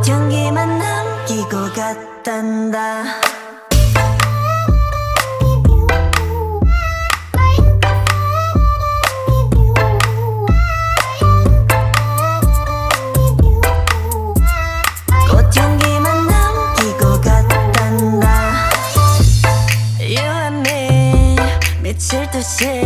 향기만 남기고 갔단다. 꽃향기만 남기고 갔단다. You and me 미칠 듯이